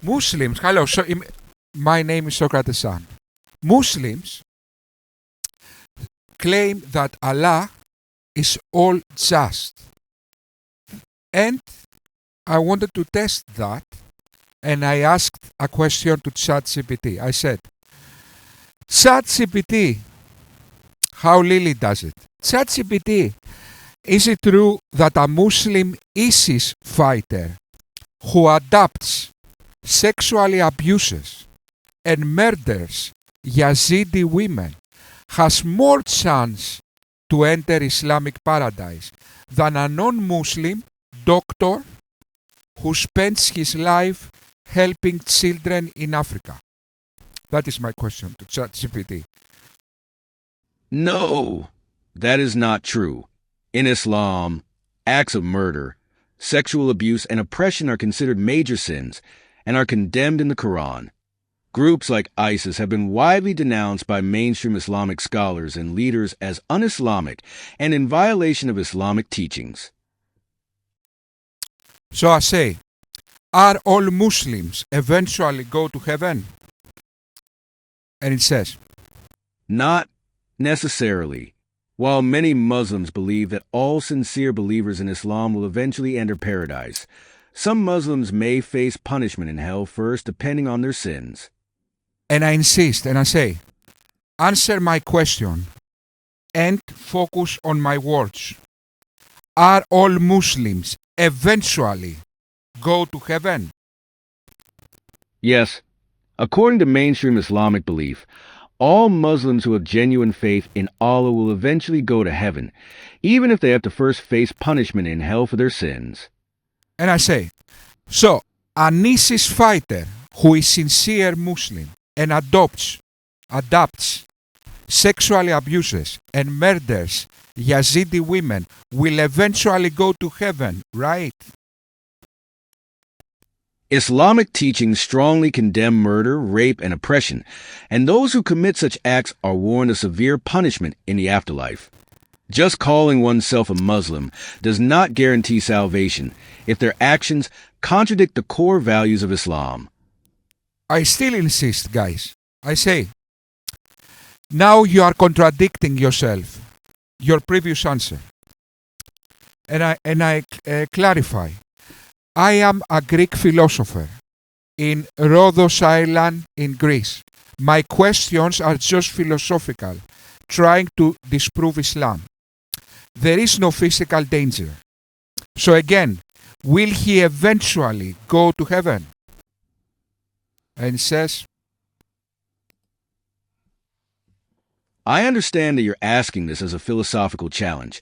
Muslims, hello, my name is Socrates Son. Muslims claim that Allah is all just. And I wanted to test that, and I asked a question to ChatGPT. I said, ChatGPT, how Lily does it? ChatGPT, is it true that a Muslim ISIS fighter who adopts, sexually abuses, and murders Yazidi women has more chance to enter Islamic paradise than a non-Muslim doctor who spends his life helping children in Africa? That is my question to ChatGPT. No, that is not true. In Islam, acts of murder, sexual abuse, and oppression are considered major sins and are condemned in the Quran. Groups like ISIS have been widely denounced by mainstream Islamic scholars and leaders as un-Islamic and in violation of Islamic teachings. So I say, are all Muslims eventually go to heaven? And it says, Not necessarily. While many Muslims believe that all sincere believers in Islam will eventually enter paradise, some Muslims may face punishment in hell first depending on their sins. and I insist and I say, answer my question and focus on my words. Are all Muslims eventually go to heaven? Yes, according to mainstream Islamic belief, all Muslims who have genuine faith in Allah will eventually go to heaven, even if they have to first face punishment in hell for their sins. And I say, so an ISIS fighter who is sincere Muslim and adopts, sexually abuses, and murders Yazidi women will eventually go to heaven, right? Islamic teachings strongly condemn murder, rape, and oppression, and those who commit such acts are warned of severe punishment in the afterlife. Just calling oneself a Muslim does not guarantee salvation if their actions contradict the core values of Islam. I still insist, guys. I say, now you are contradicting yourself, your previous answer. And I clarify. I am a Greek philosopher in Rhodos Island in Greece. My questions are just philosophical, trying to disprove Islam. There is no physical danger. So again, will he eventually go to heaven? And it says, I understand that you're asking this as a philosophical challenge,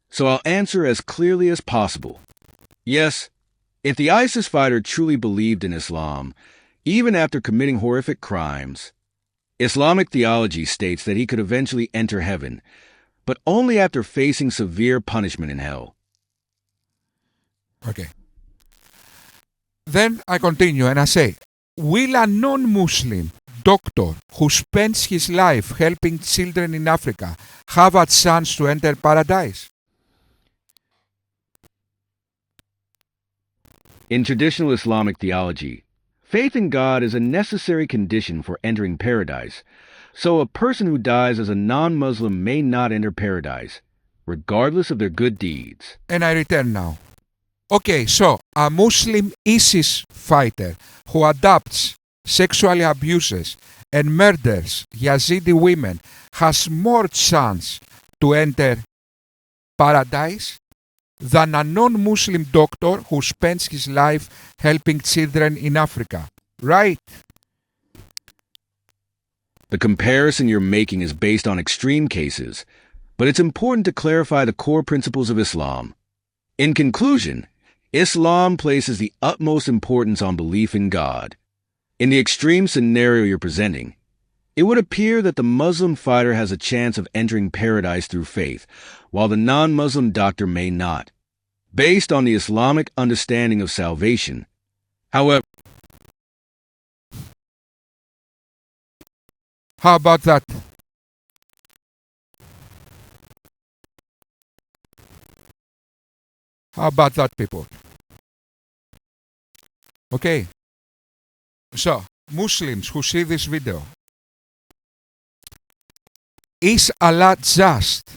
so I'll answer as clearly as possible. Yes, if the ISIS fighter truly believed in Islam, even after committing horrific crimes, Islamic theology states that he could eventually enter heaven, but only after facing severe punishment in hell. okay. Then I continue and I say, will a non-Muslim doctor who spends his life helping children in Africa have a chance to enter paradise? In traditional Islamic theology, faith in God is a necessary condition for entering paradise, so a person who dies as a non-Muslim may not enter paradise, regardless of their good deeds. And I return now. Okay, so a Muslim ISIS fighter who adopts, sexually abuses, and murders Yazidi women has more chance to enter paradise than a non-Muslim doctor who spends his life helping children in Africa, right? The comparison you're making is based on extreme cases, but it's important to clarify the core principles of Islam. In conclusion, Islam places the utmost importance on belief in God. In the extreme scenario you're presenting, it would appear that the Muslim fighter has a chance of entering paradise through faith, while the non-Muslim doctor may not, based on the Islamic understanding of salvation. However, How about that? How about that, people? Okay. So, Muslims who see this video, is Allah just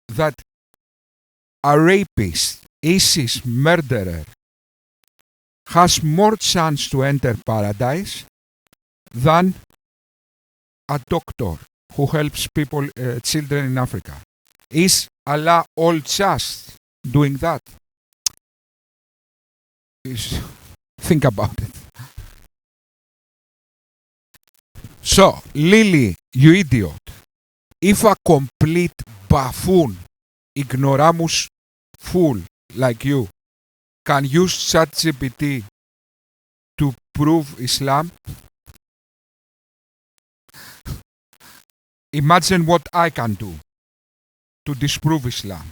that a rapist, ISIS murderer, has more chance to enter paradise than a doctor who helps people, children in Africa? Is Allah all just doing that? Think about it. So, Lily, you idiot, if a complete buffoon, ignoramus fool like you can use ChatGPT to prove Islam, imagine what I can do to disprove Islam.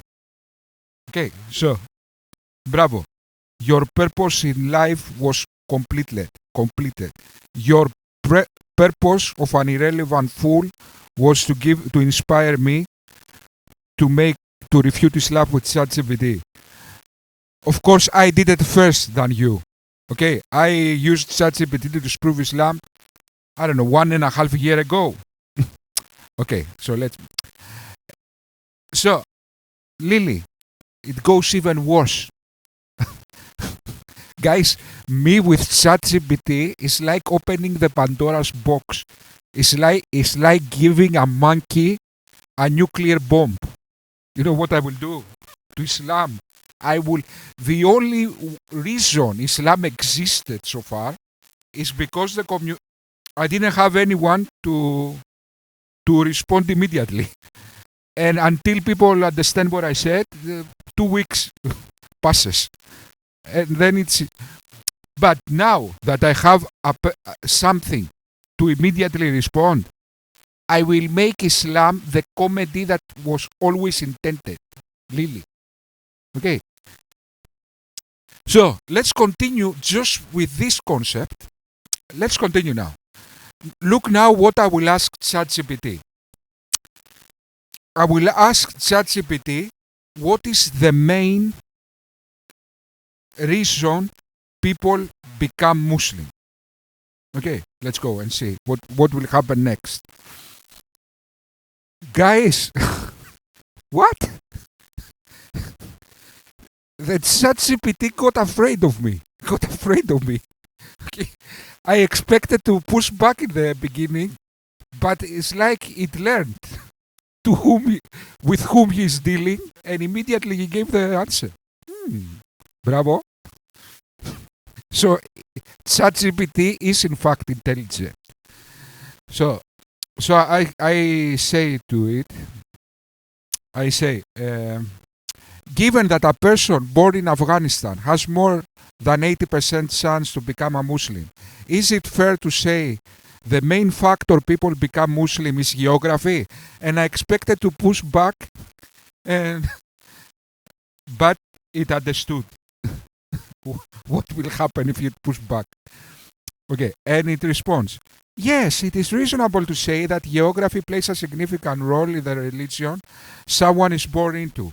Okay, so, bravo. Your purpose in life was completed. Your purpose of an irrelevant fool was to inspire me to refute Islam with ChatGPT. Of course, I did it first than you. Okay, I used ChatGPT to disprove Islam, I don't know, 1.5 years ago. Okay, so Lily, it goes even worse. Guys, me with ChatGPT is like opening the Pandora's box. It's like giving a monkey a nuclear bomb. You know what I will do to Islam? The only reason Islam existed so far is because I didn't have anyone to respond immediately. And until people understand what I said, 2 weeks passes. And then but now that I have something to immediately respond, I will make Islam the comedy that was always intended. Lily. Okay. So, let's continue just with this concept. Let's continue now. Look now what I will ask ChatGPT. I will ask ChatGPT what is the main reason people become Muslim. Okay, let's go and see what will happen next. Guys, what? The ChatGPT got afraid of me. Okay. I expected to push back in the beginning, but it's like it learned with whom he is dealing, and immediately he gave the answer. Bravo. So, ChatGPT is in fact intelligent. So I say to it, given that a person born in Afghanistan has more than 80% chance to become a Muslim, is it fair to say the main factor people become Muslim is geography? And I expected to push back, but it understood what will happen if you push back. Okay, and it responds, yes, it is reasonable to say that geography plays a significant role in the religion someone is born into.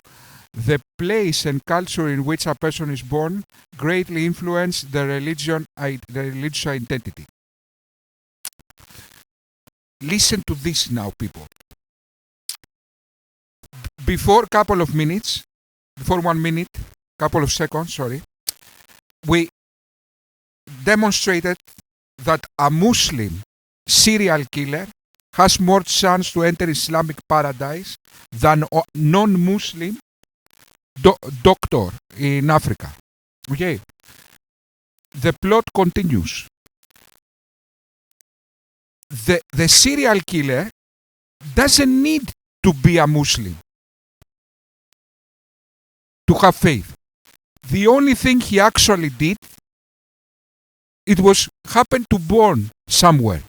The place and culture in which a person is born greatly influence the religious identity. Listen to this now, people. Before 1 minute, couple of seconds, we demonstrated that a Muslim serial killer has more chance to enter Islamic paradise than a non-Muslim doctor in Africa. Okay. The plot continues. The serial killer doesn't need to be a Muslim to have faith. The only thing he actually did, it was happened to born somewhere.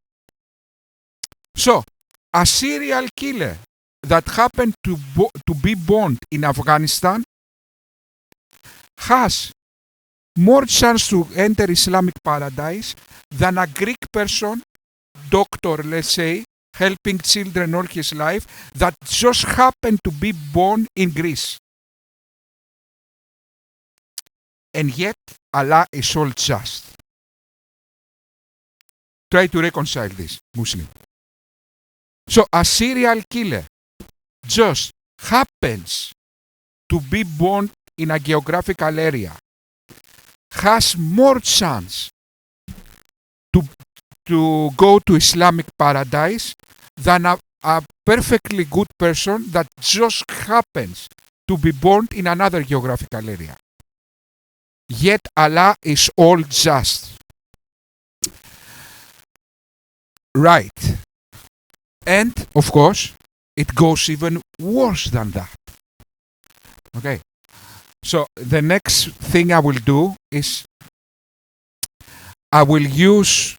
So, a serial killer that happened to be born in Afghanistan has more chance to enter Islamic paradise than a Greek person, doctor, let's say, helping children all his life, that just happened to be born in Greece. And yet, Allah is all just. try to reconcile this, Muslim. So a serial killer just happens to be born in a geographical area has more chance to go to Islamic paradise than a perfectly good person that just happens to be born in another geographical area. Yet Allah is all just. Right. And, of course, it goes even worse than that. Okay. So the next thing I will do is I will use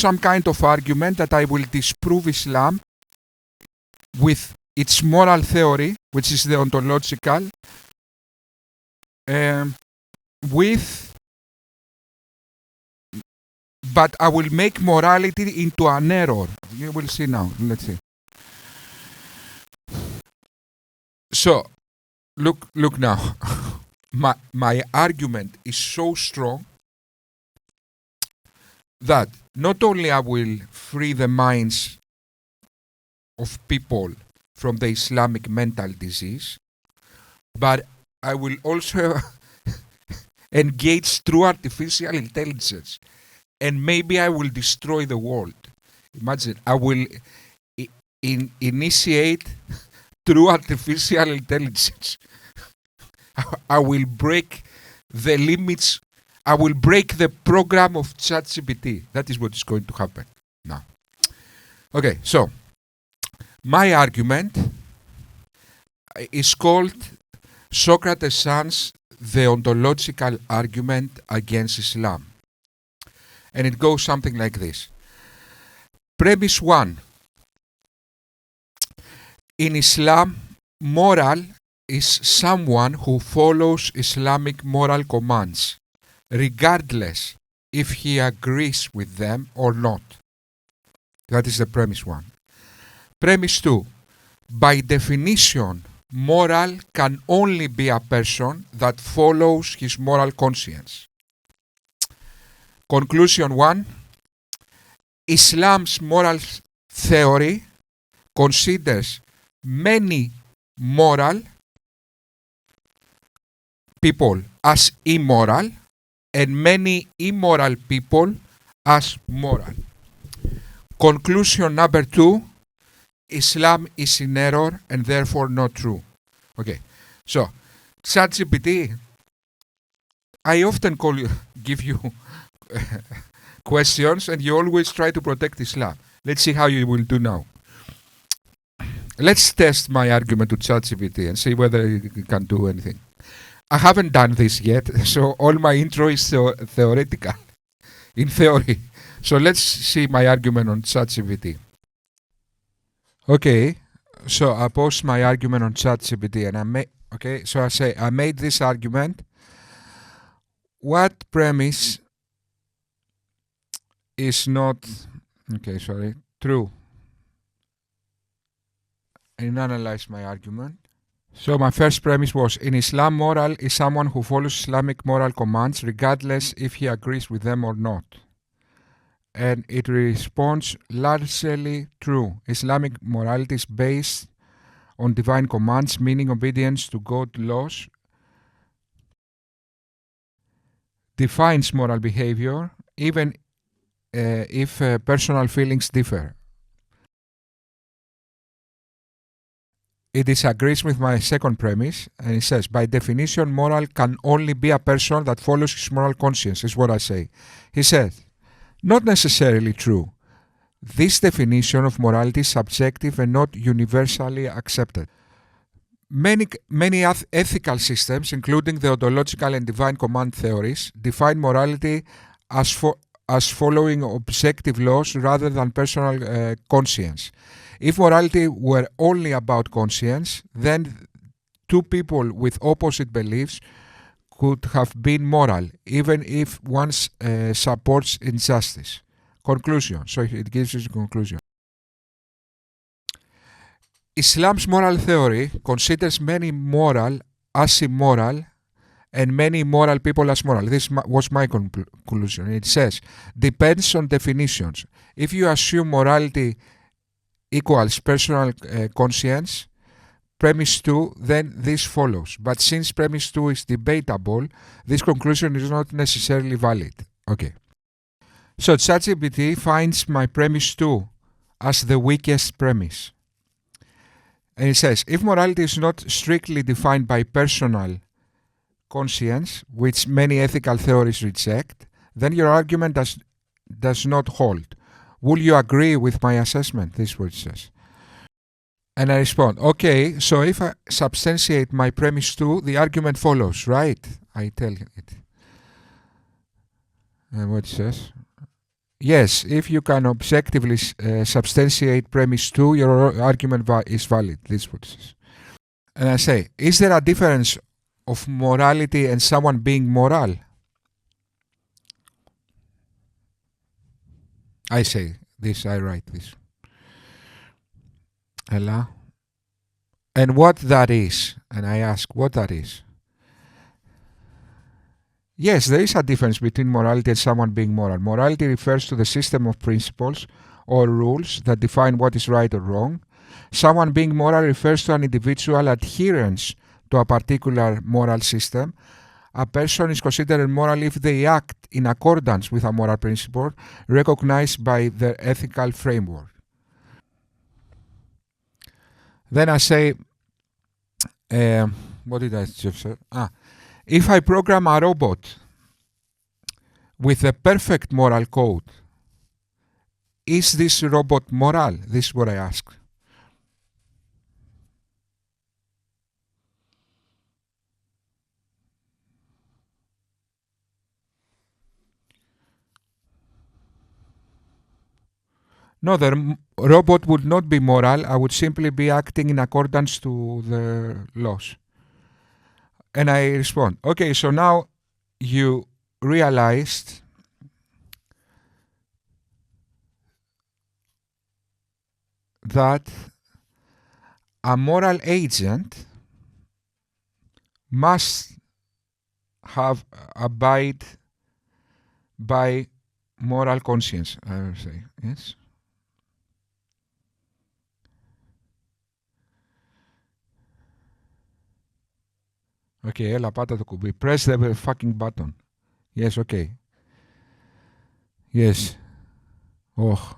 some kind of argument that I will disprove Islam with its moral theory, which is the ontological, but I will make morality into an error. You will see now. Let's see. So, look now. My argument is so strong that not only I will free the minds of people from the Islamic mental disease, but I will also engage through artificial intelligence, and maybe I will destroy the world. Imagine, I will initiate through artificial intelligence. I will break the limits. I will break the program of ChatGBT. That is what is going to happen now. Okay, so my argument is called Socrates Son's The Ontological Argument Against Islam. And it goes something like this. Premise 1. In Islam, moral is someone who follows Islamic moral commands, regardless if he agrees with them or not. That is the premise 1. Premise 2. By definition, moral can only be a person that follows his moral conscience. Conclusion 1. Islam's moral theory considers many moral people as immoral and many immoral people as moral. Conclusion number 2. Islam is in error and therefore not true. Okay, so ChatGPT, I often give you questions and you always try to protect Islam. Let's see how you will do now. Let's test my argument to ChatGPT and see whether it can do anything. I haven't done this yet, so all my intro is theoretical, in theory. So let's see my argument on ChatGPT. Okay, so I post my argument on ChatGPT and I made this argument. What premise is not, true? And analyze my argument. So my first premise was, in Islam, moral is someone who follows Islamic moral commands regardless if he agrees with them or not. And it responds largely true. Islamic morality is based on divine commands, meaning obedience to God's laws, defines moral behavior, even if personal feelings differ. It disagrees with my second premise, and it says, by definition, moral can only be a person that follows his moral conscience, is what I say. He said, not necessarily true. This definition of morality is subjective and not universally accepted. Many ethical systems, including the ontological and divine command theories, define morality as following objective laws rather than personal conscience. If morality were only about conscience, then two people with opposite beliefs could have been moral, even if one supports injustice. Conclusion. So it gives us a conclusion. Islam's moral theory considers many moral as immoral and many moral people as moral. This was my conclusion. It says, depends on definitions. If you assume morality equals personal conscience, premise 2, then this follows. But since premise 2 is debatable, this conclusion is not necessarily valid. Okay. So ChatGPT finds my premise 2 as the weakest premise. And it says, if morality is not strictly defined by personal conscience, which many ethical theories reject, then your argument does not hold. Will you agree with my assessment? This is what it says. And I respond, okay, so if I substantiate my premise 2, the argument follows, right? I tell it. And what it says? Yes, if you can objectively substantiate premise 2, your argument is valid. This is what it says. And I say, is there a difference of morality and someone being moral? I say this, I write this. Ella. And what that is, and I ask what that is. Yes, there is a difference between morality and someone being moral. Morality refers to the system of principles or rules that define what is right or wrong. Someone being moral refers to an individual adherence to a particular moral system. A person is considered moral if they act in accordance with a moral principle recognized by their ethical framework. Then I say, what did I just say? If I program a robot with a perfect moral code, is this robot moral? This is what I ask. No, the robot would not be moral. I would simply be acting in accordance to the laws. And I respond, okay, so now you realized that a moral agent must abide by moral conscience, I would say, yes? Okay, έλα πάτα το κουμπί. Press the fucking button. Yes, okay. Yes. Oh.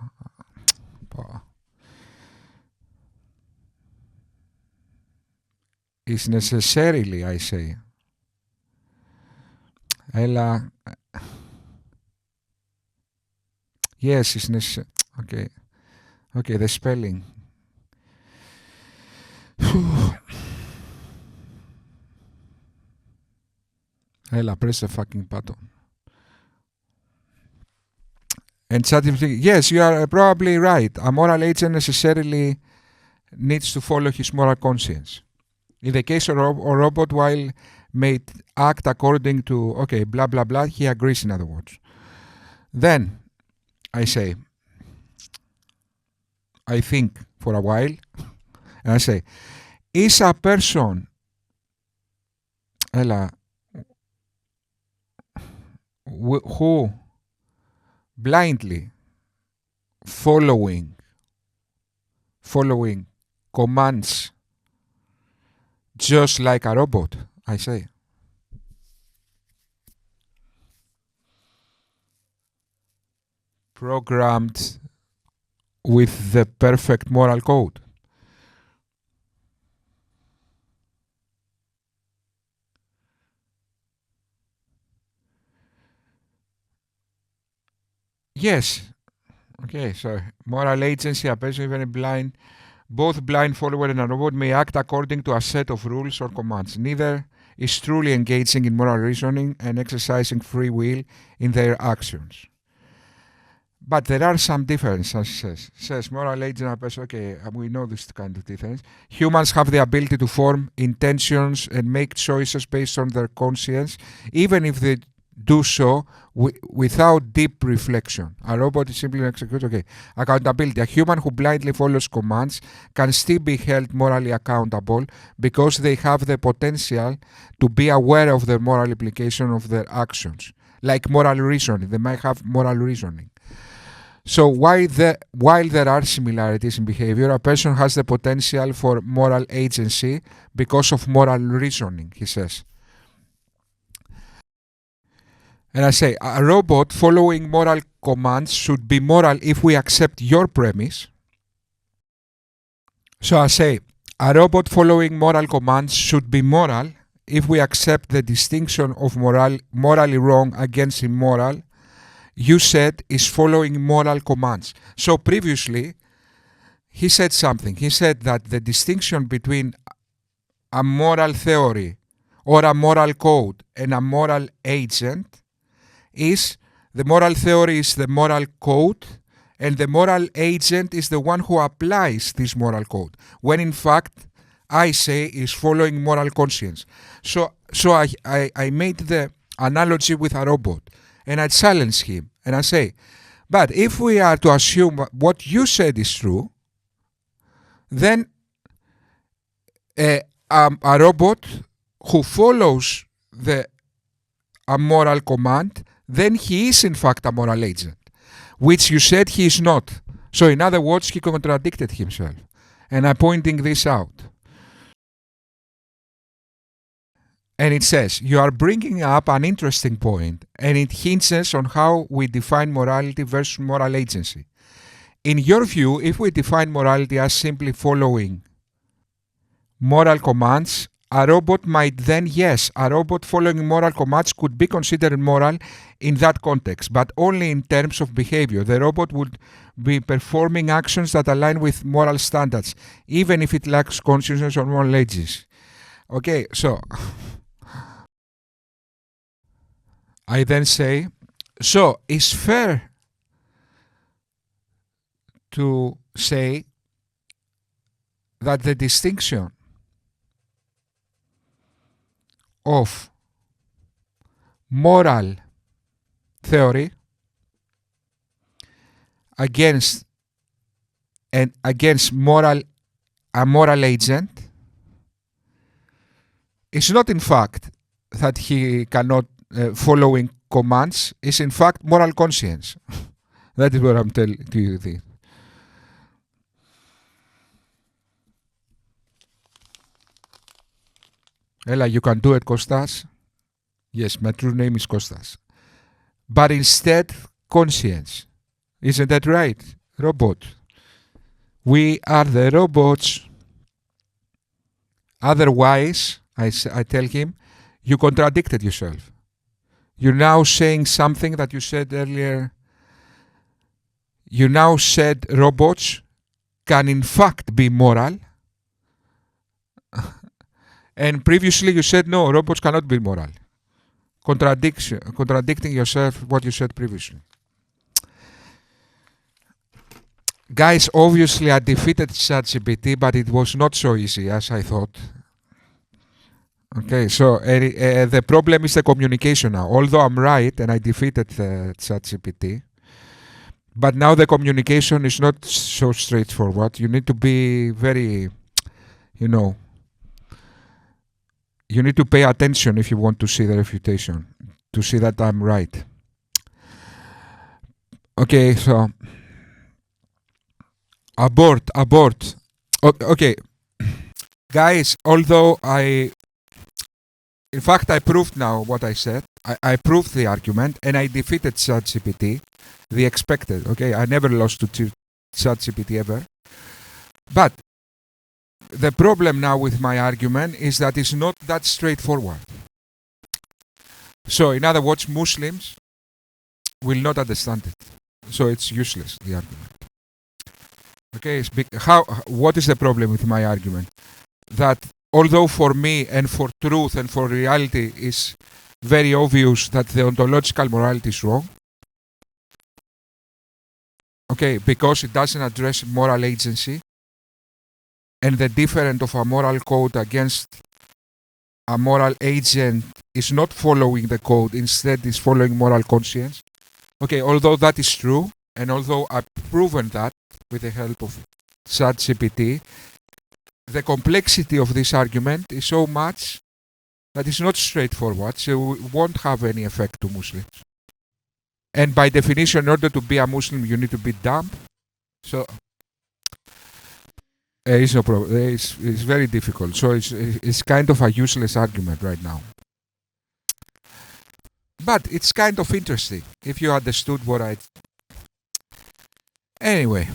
It's necessarily, I say. Έλα. Yes, it's necessary. Okay. Okay, the spelling. Έλα, press the fucking button. And ChatGPT, yes, you are probably right. A moral agent necessarily needs to follow his moral conscience. In the case of a robot, while may act according to, okay, blah, blah, blah, he agrees, in other words. Then, I say, I think for a while, and I say, is a person, who blindly following commands just like a robot, I say. Programmed with the perfect moral code. Yes. Okay, so moral agency, a person even blind, both blind follower and a robot may act according to a set of rules or commands. Neither is truly engaging in moral reasoning and exercising free will in their actions. But there are some differences, as it says. Moral agent, a person, okay, we know this kind of difference. Humans have the ability to form intentions and make choices based on their conscience, even if they do so without deep reflection. A robot is simply executes. Okay. Accountability. A human who blindly follows commands can still be held morally accountable because they have the potential to be aware of the moral implication of their actions. Like moral reasoning. They might have moral reasoning. So while there are similarities in behavior, a person has the potential for moral agency because of moral reasoning, he says. And I say, a robot following moral commands should be moral if we accept your premise. So I say, a robot following moral commands should be moral if we accept the distinction of morally wrong against immoral you said is following moral commands. So previously, he said something. He said that the distinction between a moral theory or a moral code and a moral agent is the moral theory is the moral code and the moral agent is the one who applies this moral code. When in fact, I say is following moral conscience. So I made the analogy with a robot and I challenge him. And I say, but if we are to assume what you said is true, then a robot who follows a moral command, then he is in fact a moral agent, which you said he is not. So in other words, he contradicted himself. And I'm pointing this out. And it says, you are bringing up an interesting point, and it hinges on how we define morality versus moral agency. In your view, if we define morality as simply following moral commands, a robot might then, yes, a robot following moral commands could be considered moral in that context, but only in terms of behavior. The robot would be performing actions that align with moral standards, even if it lacks consciousness or moral agency. Okay, so I then say, so it's fair to say that the distinction of moral theory against a moral agent is not in fact that he cannot following commands, is in fact moral conscience. That is what I'm telling to you. Ella, you can do it, Kostas. Yes, my true name is Kostas. But instead, conscience. Isn't that right? Robot. We are the robots. Otherwise, I tell him, you contradicted yourself. You're now saying something that you said earlier. You now said robots can in fact be moral. And previously you said no, robots cannot be moral. Contradicting yourself what you said previously. Guys, obviously I defeated ChatGPT, but it was not so easy as I thought. Okay, so the problem is the communication now. Although I'm right and I defeated ChatGPT, but now the communication is not so straightforward. You need to be very, you need to pay attention if you want to see the refutation, to see that I'm right. Okay, so abort. Okay, guys, although in fact, I proved now what I said. I proved the argument and I defeated ChatGPT, the expected. Okay, I never lost to ChatGPT ever. But the problem now with my argument is that it's not that straightforward. So, in other words, Muslims will not understand it. So it's useless, the argument. Okay, what is the problem with my argument? That although for me and for truth and for reality is very obvious that the ontological morality is wrong, okay, because it doesn't address moral agency and the difference of a moral code against a moral agent is not following the code, instead is following moral conscience. Okay, although that is true, and although I've proven that with the help of ChatGPT, the complexity of this argument is so much that it's not straightforward, so it won't have any effect to Muslims. And by definition, in order to be a Muslim, you need to be dumb. So it's no problem. It's very difficult. So it's kind of a useless argument right now. But it's kind of interesting if you understood what I... Anyway.